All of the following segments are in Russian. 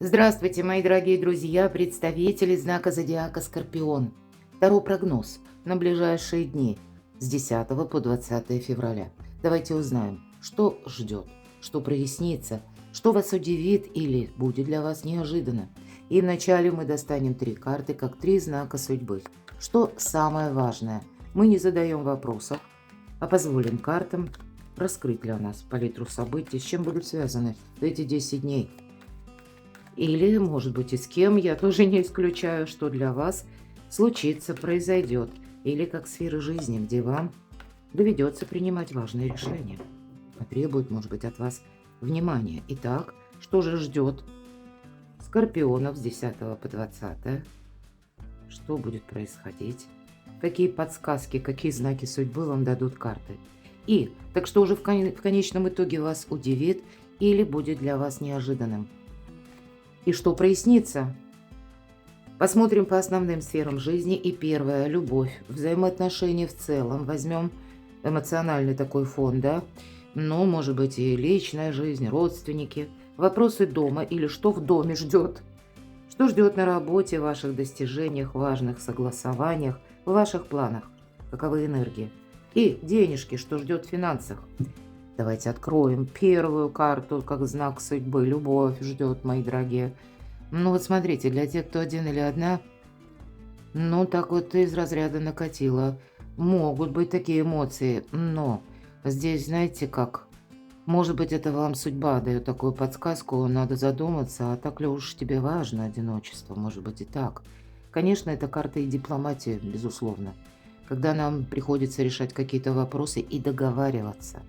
Здравствуйте, мои дорогие друзья, представители знака зодиака Скорпион. Таро прогноз на ближайшие дни с 10 по 20 февраля. Давайте узнаем, что ждет, что прояснится, что вас удивит или будет для вас неожиданно. И вначале мы достанем три карты, как три знака судьбы. Что самое важное? Мы не задаем вопросов, а позволим картам раскрыть для нас палитру событий, с чем будут связаны эти 10 дней. Или, может быть, и с кем, я тоже не исключаю, что для вас случится, произойдет. Или как сфера жизни, где вам доведется принимать важные решения. Потребует, может быть, от вас внимания. Итак, что же ждет скорпионов с 10 по 20? Что будет происходить? Какие подсказки, какие знаки судьбы вам дадут карты? И, так что уже в конечном итоге вас удивит или будет для вас неожиданным? И что прояснится? Посмотрим по основным сферам жизни. И первое – любовь, взаимоотношения в целом. Возьмем эмоциональный такой фон, да? Ну, может быть, и личная жизнь, родственники, вопросы дома или что в доме ждет. Что ждет на работе, в ваших достижениях, важных согласованиях, в ваших планах. Каковы энергии. И денежки, что ждет в финансах. Давайте откроем первую карту, как знак судьбы. Любовь ждет, мои дорогие. Ну вот смотрите, для тех, кто один или одна, ну так вот из разряда накатило. Могут быть такие эмоции, но здесь, знаете как, может быть, это вам судьба дает такую подсказку, надо задуматься, а так ли уж тебе важно одиночество, может быть и так. Конечно, это карта и дипломатия, безусловно. Когда нам приходится решать какие-то вопросы и договариваться,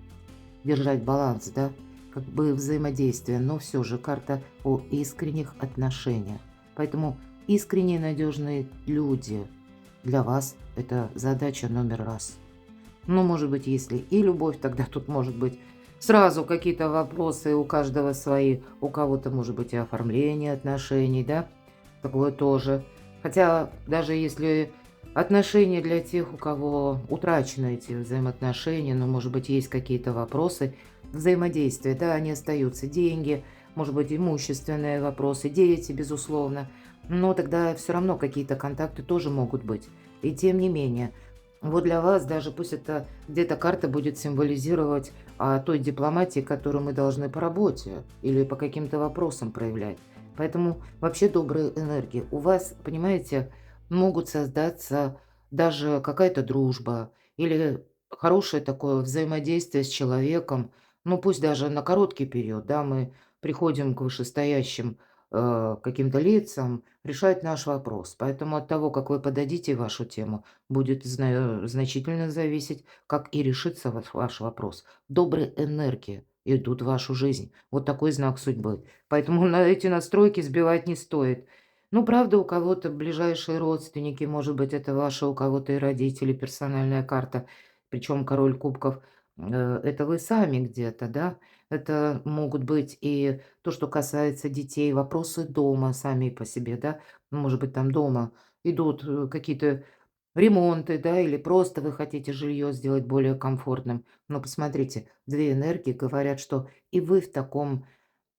держать баланс, да, как бы взаимодействие, но все же карта о искренних отношениях. Поэтому искренние надежные люди для вас это задача номер раз. Ну, может быть, если и любовь, тогда тут может быть сразу какие-то вопросы, у каждого свои, у кого-то может быть и оформление отношений, да, такое тоже. Хотя даже если отношения для тех, у кого утрачены эти взаимоотношения, но, может быть, есть какие-то вопросы взаимодействия, да, они остаются, деньги, может быть, имущественные вопросы, дети, безусловно, но тогда все равно какие-то контакты тоже могут быть. И тем не менее, вот для вас даже пусть это где-то карта будет символизировать той дипломатии, которую мы должны по работе или по каким-то вопросам проявлять. Поэтому вообще добрые энергии. У вас, понимаете, могут создаться даже какая-то дружба или хорошее такое взаимодействие с человеком. Ну, пусть даже на короткий период, да, мы приходим к вышестоящим каким-то лицам решать наш вопрос. Поэтому от того, как вы подадите вашу тему, будет значительно зависеть, как и решится ваш вопрос. Добрые энергии идут в вашу жизнь. Вот такой знак судьбы. Поэтому на эти настройки сбивать не стоит. Ну, правда, у кого-то ближайшие родственники, может быть, это ваши, у кого-то и родители, персональная карта. Причем король кубков, это вы сами где-то, да? Это могут быть и то, что касается детей, вопросы дома сами по себе, да? Может быть, там дома идут какие-то ремонты, да, или просто вы хотите жилье сделать более комфортным. Но посмотрите, две энергии говорят, что и вы в таком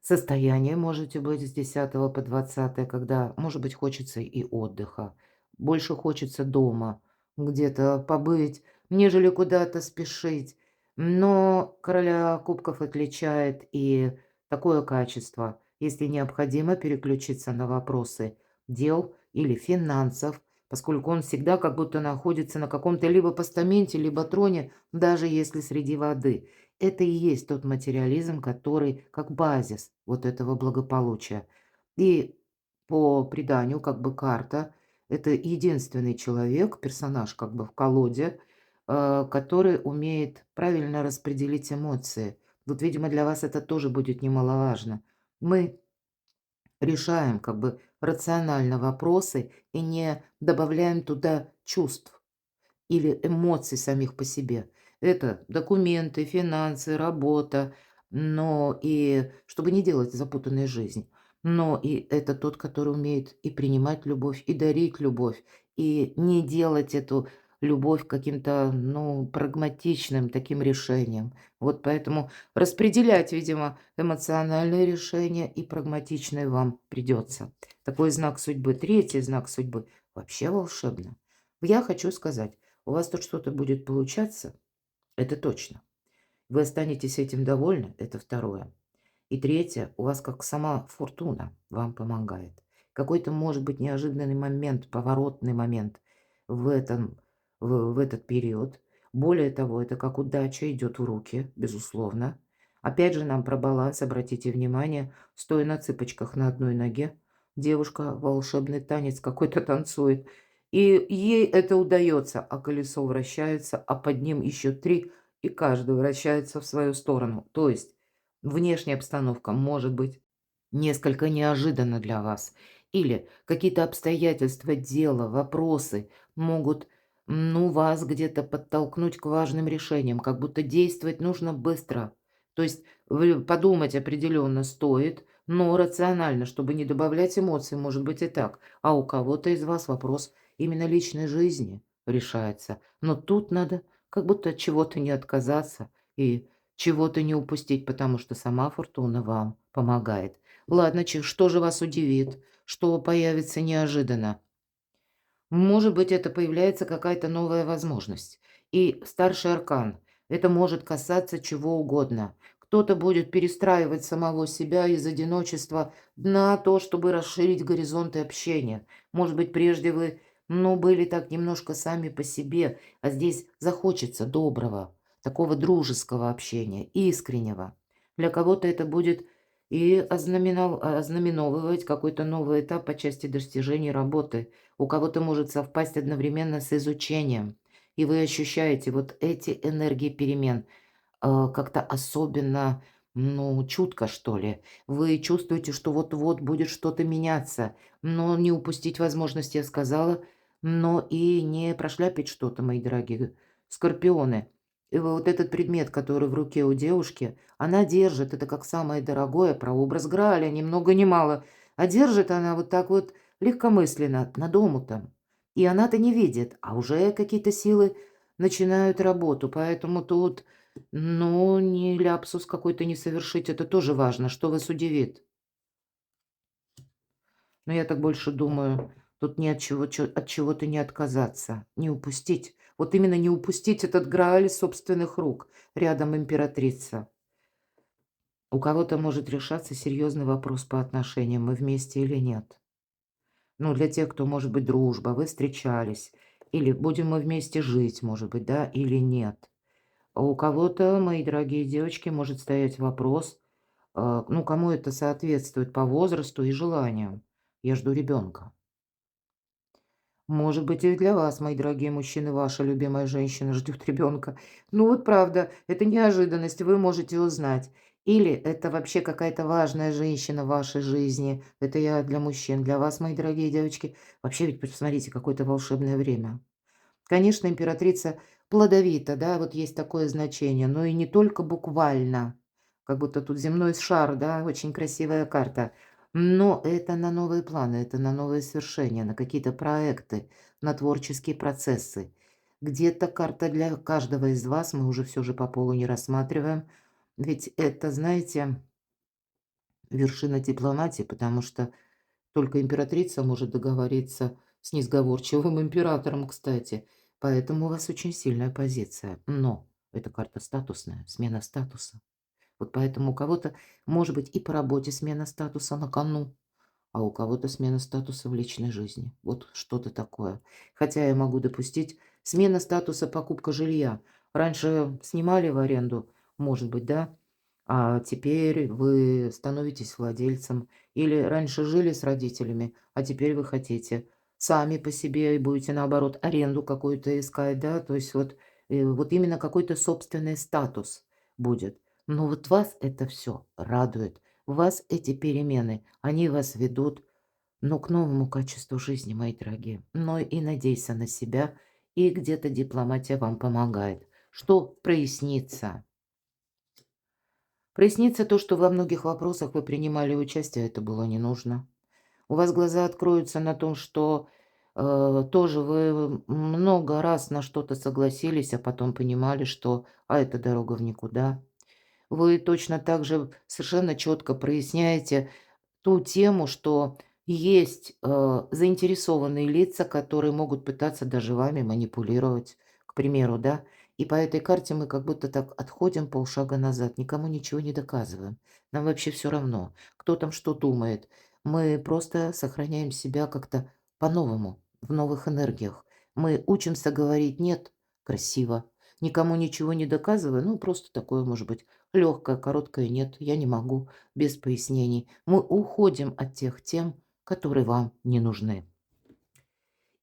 состоянии можете быть с 10 по 20, когда, может быть, хочется и отдыха, больше хочется дома, где-то побыть, нежели куда-то спешить. Но короля кубков отличает и такое качество, если необходимо переключиться на вопросы дел или финансов, поскольку он всегда как будто находится на каком-то либо постаменте, либо троне, даже если среди воды. Это и есть тот материализм, который как базис вот этого благополучия. И по преданию, как бы карта – это единственный человек, персонаж как бы в колоде, который умеет правильно распределить эмоции. Вот, видимо, для вас это тоже будет немаловажно. Мы решаем как бы рационально вопросы и не добавляем туда чувств или эмоций самих по себе. Это документы, финансы, работа, но и чтобы не делать запутанную жизнь. Но и это тот, который умеет и принимать любовь, и дарить любовь, и не делать эту любовь к каким-то, прагматичным таким решениям. Вот поэтому распределять, видимо, эмоциональные решения и прагматичные вам придется. Такой знак судьбы. Третий знак судьбы. Вообще волшебно. Я хочу сказать, у вас тут что-то будет получаться, это точно. Вы останетесь этим довольны, это второе. И третье, у вас как сама фортуна вам помогает. Какой-то, может быть, неожиданный момент, поворотный момент в в этот период. Более того, это как удача идет в руки, безусловно. Опять же, нам про баланс, обратите внимание, стоя на цыпочках на одной ноге, девушка волшебный танец какой-то танцует. И ей это удается, а колесо вращается, а под ним еще три, и каждый вращается в свою сторону. То есть внешняя обстановка может быть несколько неожиданна для вас. Или какие-то обстоятельства дела, вопросы могут, вас где-то подтолкнуть к важным решениям, как будто действовать нужно быстро. То есть подумать определенно стоит, но рационально, чтобы не добавлять эмоций, может быть и так. А у кого-то из вас вопрос именно личной жизни решается. Но тут надо как будто от чего-то не отказаться и чего-то не упустить, потому что сама фортуна вам помогает. Ладно, что же вас удивит? Что появится неожиданно? Может быть, это появляется какая-то новая возможность. И старший аркан. Это может касаться чего угодно. Кто-то будет перестраивать самого себя из одиночества на то, чтобы расширить горизонты общения. Может быть, прежде вы, были так немножко сами по себе, а здесь захочется доброго, такого дружеского общения, искреннего. Для кого-то это будет и ознаменовывать какой-то новый этап по части достижений работы. У кого-то может совпасть одновременно с изучением, и вы ощущаете вот эти энергии перемен, как-то особенно, чутко, что ли. Вы чувствуете, что вот-вот будет что-то меняться, но не упустить возможность, я сказала, но и не прошляпить что-то, мои дорогие скорпионы. И вот этот предмет, который в руке у девушки, она держит, это как самое дорогое, прообраз Грааля, ни много ни мало, а держит она вот так вот легкомысленно, над омутом. И она-то не видит, а уже какие-то силы начинают работу, поэтому тут, не ляпсус какой-то не совершить, это тоже важно, что вас удивит. Но я так больше думаю, тут ни от чего-то не отказаться, не упустить. Вот именно не упустить этот Грааль из собственных рук. Рядом императрица. У кого-то может решаться серьезный вопрос по отношениям, мы вместе или нет. Для тех, кто, может быть, дружба, вы встречались, или будем мы вместе жить, может быть, да, или нет. А у кого-то, мои дорогие девочки, может стоять вопрос, кому это соответствует по возрасту и желаниям. Я жду ребенка. Может быть, и для вас, мои дорогие мужчины, ваша любимая женщина ждет ребенка. Вот правда, это неожиданность, вы можете узнать. Или это вообще какая-то важная женщина в вашей жизни. Это я для мужчин, для вас, мои дорогие девочки. Вообще ведь посмотрите, какое-то волшебное время. Конечно, императрица плодовита, да, вот есть такое значение, но и не только буквально, как будто тут земной шар, да, очень красивая карта. Но это на новые планы, это на новые свершения, на какие-то проекты, на творческие процессы. Где-то карта для каждого из вас, мы уже все же по полу не рассматриваем, ведь это, знаете, вершина дипломатии, потому что только императрица может договориться с несговорчивым императором, кстати. Поэтому у вас очень сильная позиция. Но эта карта статусная, смена статуса. Вот поэтому у кого-то может быть и по работе смена статуса на кону, а у кого-то смена статуса в личной жизни. Вот что-то такое. Хотя я могу допустить смена статуса покупка жилья. Раньше снимали в аренду, может быть, да, а теперь вы становитесь владельцем. Или раньше жили с родителями, а теперь вы хотите сами по себе и будете, наоборот, аренду какую-то искать, да, то есть вот именно какой-то собственный статус будет. Но вот вас это все радует. Вас эти перемены, они вас ведут, к новому качеству жизни, мои дорогие. Но и надейся на себя, и где-то дипломатия вам помогает. Что прояснится? Прояснится то, что во многих вопросах вы принимали участие, это было не нужно. У вас глаза откроются на том, что тоже вы много раз на что-то согласились, а потом понимали, что, это дорога в никуда. Вы точно так же совершенно четко проясняете ту тему, что есть, заинтересованные лица, которые могут пытаться даже вами манипулировать, к примеру, да. И по этой карте мы как будто так отходим полшага назад, никому ничего не доказываем. Нам вообще все равно, кто там что думает. Мы просто сохраняем себя как-то по-новому, в новых энергиях. Мы учимся говорить "нет" красиво, никому ничего не доказывая, ну, просто такое, может быть, легкое, короткое "нет", я не могу без пояснений. Мы уходим от тех тем, которые вам не нужны.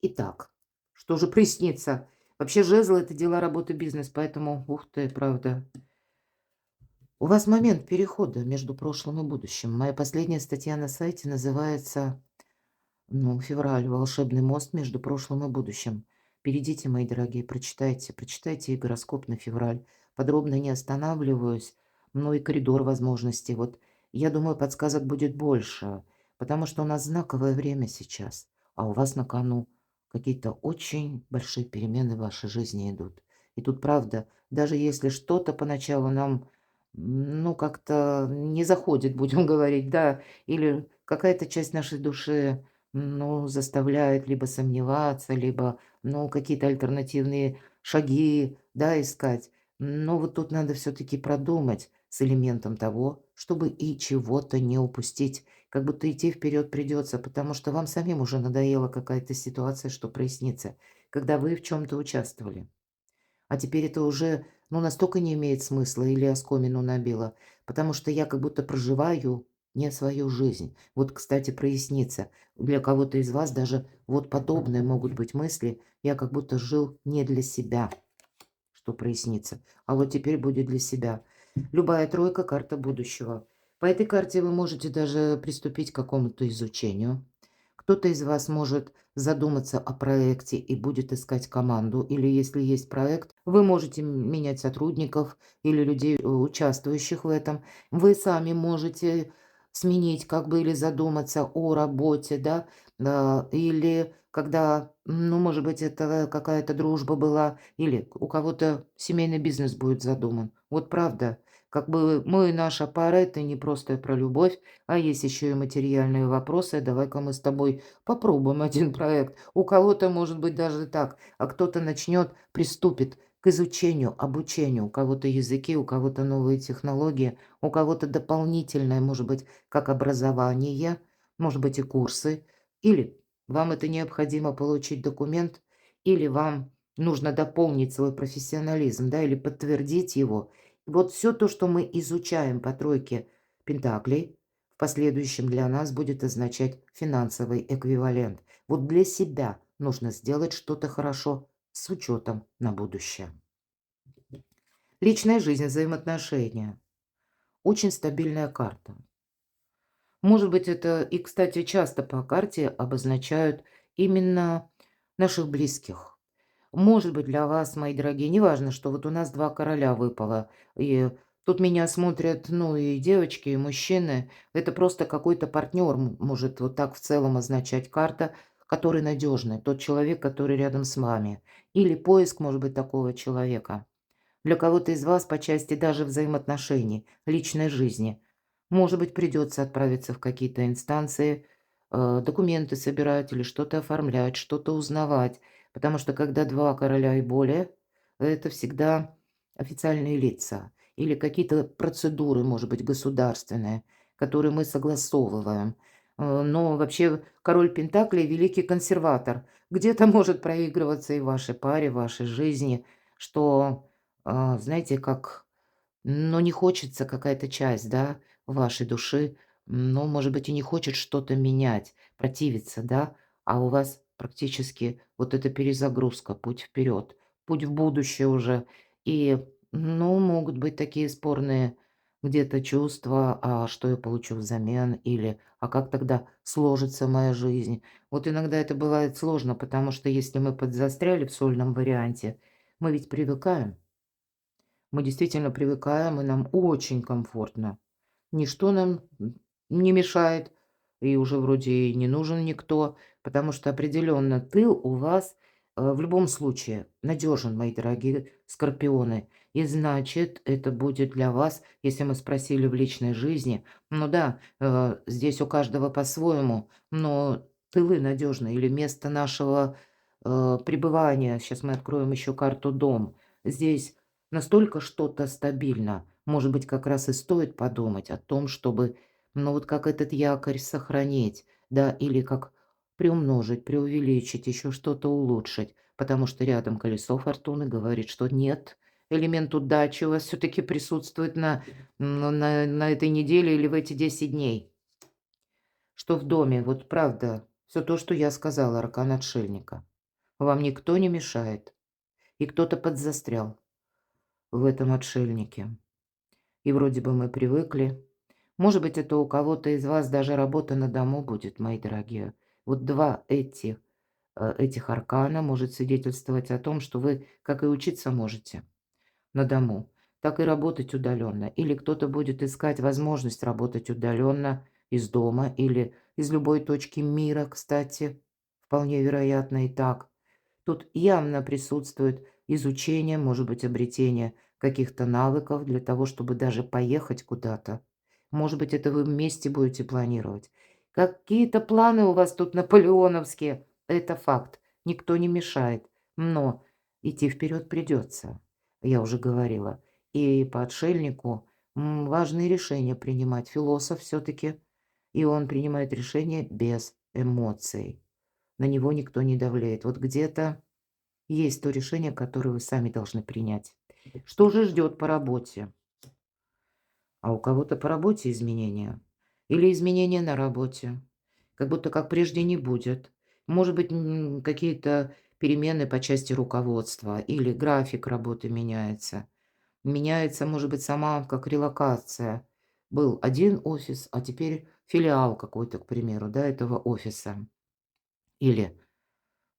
Итак, что же приснится? Вообще жезлы — это дела, работы, бизнес, поэтому, ух ты, правда. У вас момент перехода между прошлым и будущим. Моя последняя статья на сайте называется, ну, "Февраль. Волшебный мост между прошлым и будущим". Перейдите, мои дорогие, прочитайте и гороскоп на февраль. Подробно не останавливаюсь, но и коридор возможностей. Вот я думаю, подсказок будет больше, потому что у нас знаковое время сейчас, а у вас на кону какие-то очень большие перемены в вашей жизни идут. И тут правда, даже если что-то поначалу нам, ну, как-то не заходит, будем говорить, да, или какая-то часть нашей души, ну, заставляет либо сомневаться, либо, ну, какие-то альтернативные шаги, да, искать. Но вот тут надо все-таки продумать с элементом того, чтобы и чего-то не упустить. Как будто идти вперед придется, потому что вам самим уже надоела какая-то ситуация, что прояснится, когда вы в чем-то участвовали. А теперь это уже, ну, настолько не имеет смысла или оскомину набило, потому что я как будто проживаю не свою жизнь. Вот, кстати, прояснится. Для кого-то из вас даже вот подобные могут быть мысли. Я как будто жил не для себя, что прояснится. А вот теперь будет для себя. Любая тройка — карта будущего. По этой карте вы можете даже приступить к какому-то изучению. Кто-то из вас может задуматься о проекте и будет искать команду, или если есть проект, вы можете менять сотрудников или людей, участвующих в этом. Вы сами можете сменить как бы или задуматься о работе, да, или когда, ну, может быть, это какая-то дружба была, или у кого-то семейный бизнес будет задуман. Вот правда, как бы мы, наша пара — это не просто про любовь, а есть еще и материальные вопросы. Давай-ка мы с тобой попробуем один проект. У кого-то может быть даже так, а кто-то начнет, приступит к изучению, обучению. У кого-то языки, у кого-то новые технологии, у кого-то дополнительное, может быть, как образование, может быть, и курсы. Или вам это необходимо получить документ, или вам нужно дополнить свой профессионализм, да, или подтвердить его. Вот все то, что мы изучаем по тройке пентаклей, в последующем для нас будет означать финансовый эквивалент. Вот для себя нужно сделать что-то хорошо с учетом на будущее. Личная жизнь, взаимоотношения. Очень стабильная карта. Может быть, это и, кстати, часто по карте обозначают именно наших близких. Может быть, для вас, мои дорогие, неважно, что вот у нас 2 короля выпало, и тут меня смотрят, ну, и девочки, и мужчины. Это просто какой-то партнер может вот так в целом означать карта, который надежный, тот человек, который рядом с вами. Или поиск, может быть, такого человека. Для кого-то из вас по части даже взаимоотношений, личной жизни. Может быть, придется отправиться в какие-то инстанции, документы собирать или что-то оформлять, что-то узнавать. Потому что когда 2 короля и более, это всегда официальные лица или какие-то процедуры, может быть, государственные, которые мы согласовываем. Но вообще король Пентаклей — великий консерватор. Где-то может проигрываться и в вашей паре, в вашей жизни, что знаете, как, ну, не хочется какая-то часть, да, вашей души, ну, может быть, и не хочет что-то менять, противиться, да, а у вас практически вот эта перезагрузка, путь вперед, путь в будущее уже. И, ну, могут быть такие спорные где-то чувства, а что я получу взамен, или а как тогда сложится моя жизнь. Вот иногда это бывает сложно, потому что если мы подзастряли в сольном варианте, мы ведь привыкаем. Мы действительно привыкаем, и нам очень комфортно. Ничто нам не мешает. и уже вроде и не нужен никто, потому что определенно тыл у вас в любом случае надежен, мои дорогие скорпионы. И значит, это будет для вас, если мы спросили в личной жизни, ну да, здесь у каждого по-своему, но тылы надежные или место нашего пребывания. Сейчас мы откроем еще карту «Дом». Здесь настолько что-то стабильно. Может быть, как раз и стоит подумать о том, чтобы, ну, вот как этот якорь сохранить, да, или как приумножить, преувеличить, еще что-то улучшить. Потому что рядом колесо фортуны говорит, что нет, элемент удачи у вас все-таки присутствует на этой неделе или в эти 10 дней. Что в доме, вот правда, все то, что я сказала, аркан отшельника. Вам никто не мешает, и кто-то подзастрял в этом отшельнике. И вроде бы мы привыкли. Может быть, это у кого-то из вас даже работа на дому будет, мои дорогие. Вот этих аркана может свидетельствовать о том, что вы, как и учиться можете на дому, так и работать удаленно. Или кто-то будет искать возможность работать удаленно из дома или из любой точки мира, кстати. Вполне вероятно и так. Тут явно присутствует изучение, может быть, обретение каких-то навыков для того, чтобы даже поехать куда-то. Может быть, это вы вместе будете планировать. Какие-то планы у вас тут наполеоновские. Это факт. Никто не мешает. Но идти вперед придется. Я уже говорила. И по отшельнику важные решения принимать. Философ все-таки. И он принимает решения без эмоций. На него никто не давляет. Вот где-то есть то решение, которое вы сами должны принять. Что же ждет по работе? А у кого-то по работе изменения или изменения на работе. Как будто как прежде не будет. Может быть, какие-то перемены по части руководства или график работы меняется. Меняется, может быть, сама как релокация. Был один офис, а теперь филиал какой-то, к примеру, да, этого офиса. Или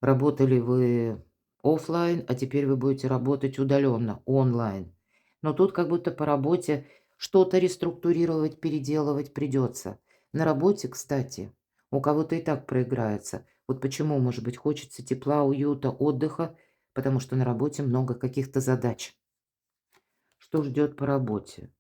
работали вы оффлайн, а теперь вы будете работать удаленно, онлайн. Но тут как будто по работе что-то реструктурировать, переделывать придется. На работе, кстати, у кого-то и так проиграется. Вот почему, может быть, хочется тепла, уюта, отдыха, потому что на работе много каких-то задач. Что ждет по работе?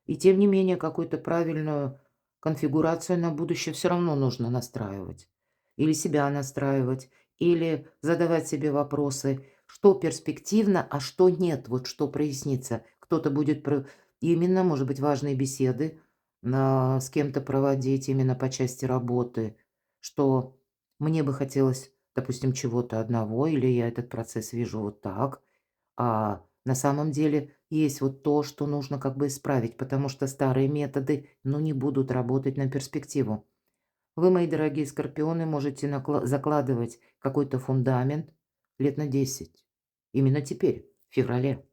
И тем не менее, какую-то правильную конфигурацию на будущее все равно нужно настраивать. Или себя настраивать, или задавать себе вопросы, что перспективно, а что нет, вот что прояснится. Кто-то будет именно, может быть, важные беседы с кем-то проводить именно по части работы, что мне бы хотелось, допустим, чего-то одного, или я этот процесс вижу вот так, а на самом деле есть вот то, что нужно как бы исправить, потому что старые методы, ну, не будут работать на перспективу. Вы, мои дорогие скорпионы, можете закладывать какой-то фундамент лет на 10. Именно теперь, в феврале,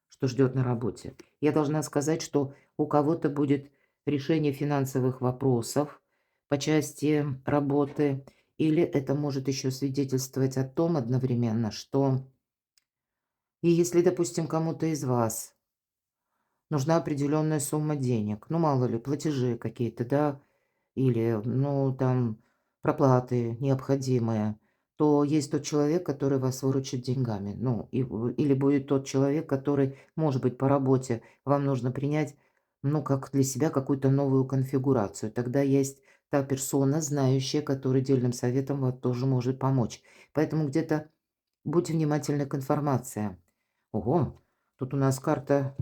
что ждет на работе. Я должна сказать, что у кого-то будет решение финансовых вопросов по части работы, или это может еще свидетельствовать о том одновременно, что и если, допустим, кому-то из вас нужна определенная сумма денег, ну, мало ли, платежи какие-то, да, или, ну, там, проплаты необходимые, то есть тот человек, который вас выручит деньгами. Ну, или будет тот человек, который, может быть, по работе вам нужно принять, ну, как для себя какую-то новую конфигурацию. Тогда есть та персона, знающая, которая дельным советом вот тоже может помочь. Поэтому где-то будьте внимательны к информации. Ого, тут у нас карта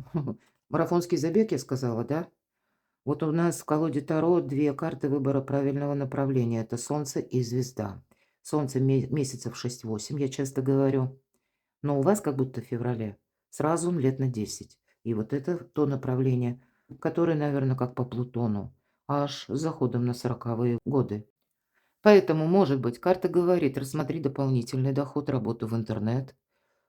марафонский забег, я сказала, да? Вот у нас в колоде Таро 2 карты выбора правильного направления. Это Солнце и Звезда. Солнце месяцев 6-8, я часто говорю. Но у вас как будто в феврале сразу лет на 10. И вот это то направление, которое, наверное, как по Плутону, аж с заходом на 40-е годы. Поэтому, может быть, карта говорит, рассмотри дополнительный доход, работу в интернет,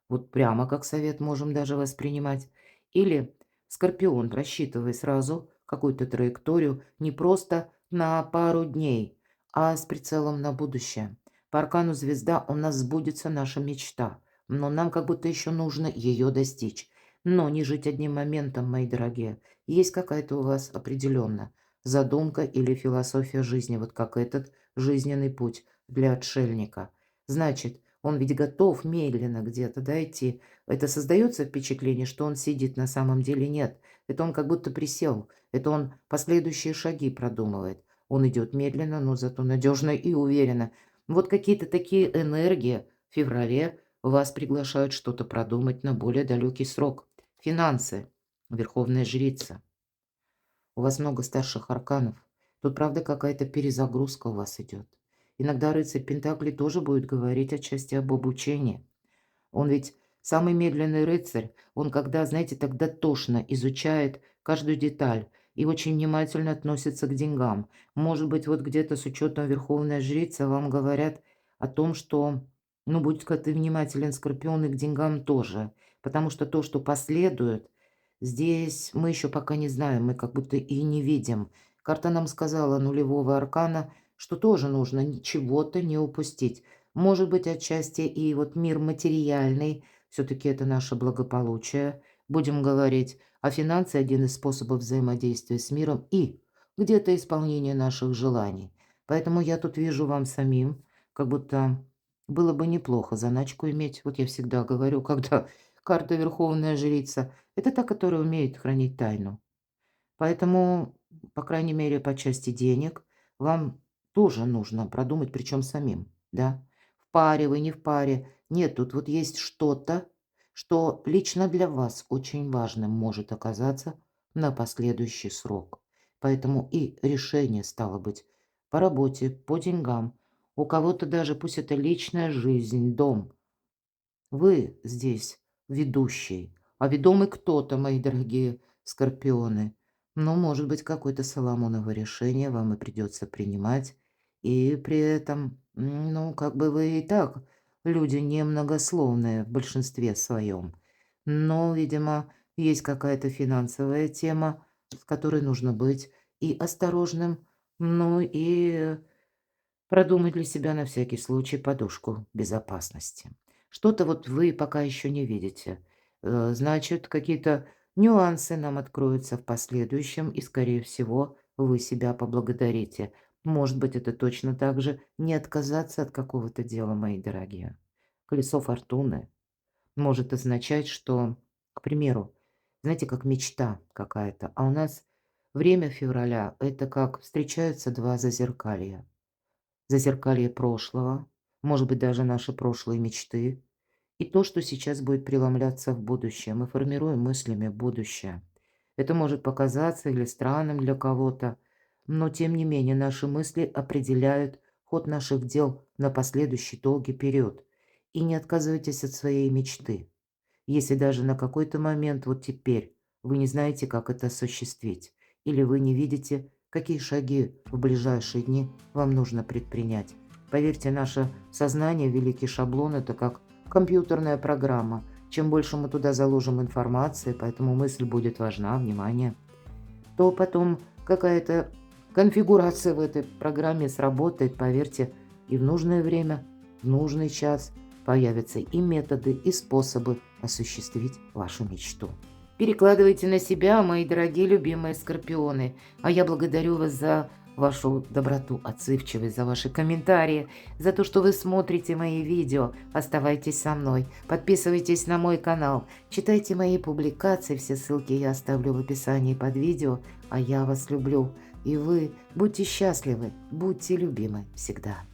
вот прямо как совет можем даже воспринимать. Или скорпион, просчитывай сразу какую-то траекторию не просто на пару дней, а с прицелом на будущее. По аркану звезда у нас сбудется наша мечта, но нам как будто еще нужно ее достичь. Но не жить одним моментом, мои дорогие. Есть какая-то у вас определенно задумка или философия жизни, вот как этот жизненный путь для отшельника. Значит, он ведь готов медленно где-то, да, идти. Это создается впечатление, что он сидит, на самом деле нет. Это он как будто присел, это он последующие шаги продумывает. Он идет медленно, но зато надежно и уверенно. Вот какие-то такие энергии в феврале вас приглашают что-то продумать на более далекий срок. Финансы. Верховная жрица. У вас много старших арканов. Тут, правда, какая-то перезагрузка у вас идет. Иногда рыцарь Пентаклей тоже будет говорить отчасти об обучении. Он ведь самый медленный рыцарь. Он когда, знаете, так дотошно изучает каждую деталь и очень внимательно относится к деньгам. Может быть, вот где-то с учетом Верховная Жрица вам говорят о том, что, ну, будь-ка ты внимателен, Скорпион, и к деньгам тоже. Потому что то, что последует, здесь мы еще пока не знаем, мы как будто и не видим. Карта нам сказала нулевого аркана, что тоже нужно чего-то не упустить. Может быть, отчасти и вот мир материальный, все-таки это наше благополучие, будем говорить, а финансы – один из способов взаимодействия с миром и где-то исполнение наших желаний. Поэтому я тут вижу вам самим, как будто было бы неплохо заначку иметь. Вот я всегда говорю, когда карта Верховная Жрица – это та, которая умеет хранить тайну. Поэтому, по крайней мере, по части денег, вам тоже нужно продумать, причем самим, да. В паре вы, не в паре. Нет, тут вот есть что-то, что лично для вас очень важным может оказаться на последующий срок. Поэтому и решение стало быть по работе, по деньгам. У кого-то даже, пусть это личная жизнь, дом. Вы здесь ведущий, а ведомый кто-то, мои дорогие скорпионы. Но, может быть, какое-то Соломоново решение вам и придется принимать. И при этом, ну, как бы вы и так люди немногословные в большинстве своем. Но, видимо, есть какая-то финансовая тема, с которой нужно быть и осторожным, ну и продумать для себя на всякий случай подушку безопасности. Что-то вот вы пока еще не видите. Значит, какие-то нюансы нам откроются в последующем, и, скорее всего, вы себя поблагодарите. Может быть, это точно так же не отказаться от какого-то дела, мои дорогие. Колесо фортуны может означать, что, к примеру, знаете, как мечта какая-то, а у нас время февраля – это как встречаются два зазеркалья. Зазеркалье прошлого, может быть, даже наши прошлые мечты, и то, что сейчас будет преломляться в будущее. Мы формируем мыслями будущее. Это может показаться или странным для кого-то, но тем не менее наши мысли определяют ход наших дел на последующий долгий период. И не отказывайтесь от своей мечты. Если даже на какой-то момент, вот теперь, вы не знаете, как это осуществить, или вы не видите, какие шаги в ближайшие дни вам нужно предпринять. Поверьте, наше сознание, великий шаблон, это как компьютерная программа. Чем больше мы туда заложим информации, поэтому мысль будет важна, внимание, то потом какая-то конфигурация в этой программе сработает, поверьте, и в нужное время, в нужный час появятся и методы, и способы осуществить вашу мечту. Перекладывайте на себя, мои дорогие любимые скорпионы. А я благодарю вас за вашу доброту, отзывчивость, за ваши комментарии, за то, что вы смотрите мои видео. Оставайтесь со мной, подписывайтесь на мой канал, читайте мои публикации, все ссылки я оставлю в описании под видео. А я вас люблю, и вы будьте счастливы, будьте любимы всегда.